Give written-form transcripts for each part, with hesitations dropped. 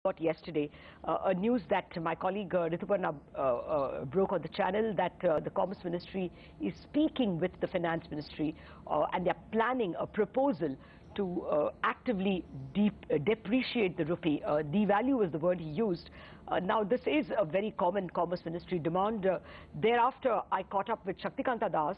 Got yesterday a news that my colleague Rituparna broke on the channel that the Commerce Ministry is speaking with the Finance Ministry and they are planning a proposal to actively depreciate the rupee. Devalue was the word he used. Now this is a very common Commerce Ministry demand. Thereafter I caught up with Shaktikanta Das,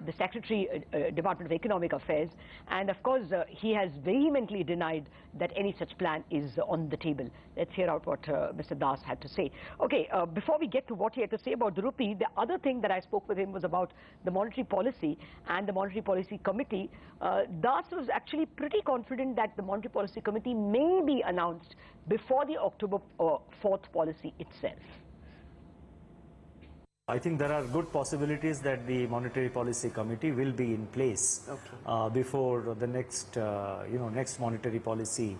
the Secretary, Department of Economic Affairs, and of course he has vehemently denied that any such plan is on the table. Let's hear out what Mr. Das had to say. Okay, before we get to what he had to say about the rupee, the other thing that I spoke with him was about the monetary policy and the Monetary Policy Committee. Das was actually pretty confident that the Monetary Policy Committee may be announced before the October 4th policy itself. I think there are good possibilities that the Monetary Policy Committee will be in place before the next, next monetary policy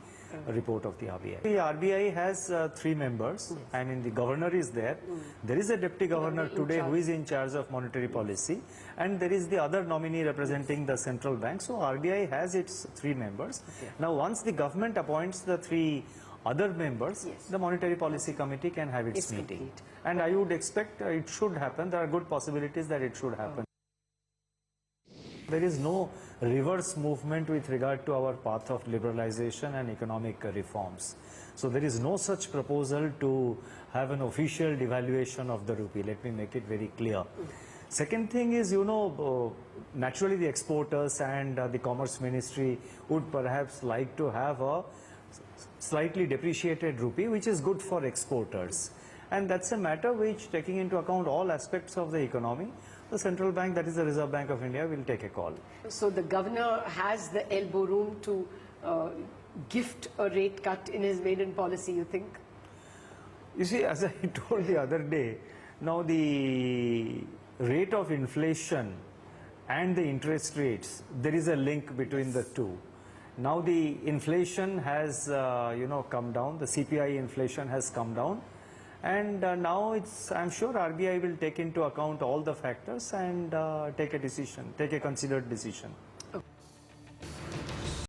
report of the RBI. The RBI has 3 members, and in the governor is there. There is a deputy governor today who is in charge of monetary policy, and there is the other nominee representing the central bank. So RBI has its 3 members. Now, once the government appoints the 3 other members, the Monetary Policy Committee can have its meeting. Complete. And I would expect it should happen. There are good possibilities that it should happen. There is no reverse movement with regard to our path of liberalization and economic reforms. So there is no such proposal to have an official devaluation of the rupee. Let me make it very clear. Second thing is, naturally the exporters and the Commerce Ministry would perhaps like to have a slightly depreciated rupee, which is good for exporters. And that's a matter which, taking into account all aspects of the economy, the central bank, that is the Reserve Bank of India, will take a call. So the governor has the elbow room to gift a rate cut in his maiden policy, you think? You see, as I told the other day, now the rate of inflation and the interest rates, there is a link between the two. Now the inflation has, come down. The CPI inflation has come down, and now I'm sure RBI will take into account all the factors and take a decision, take a considered decision.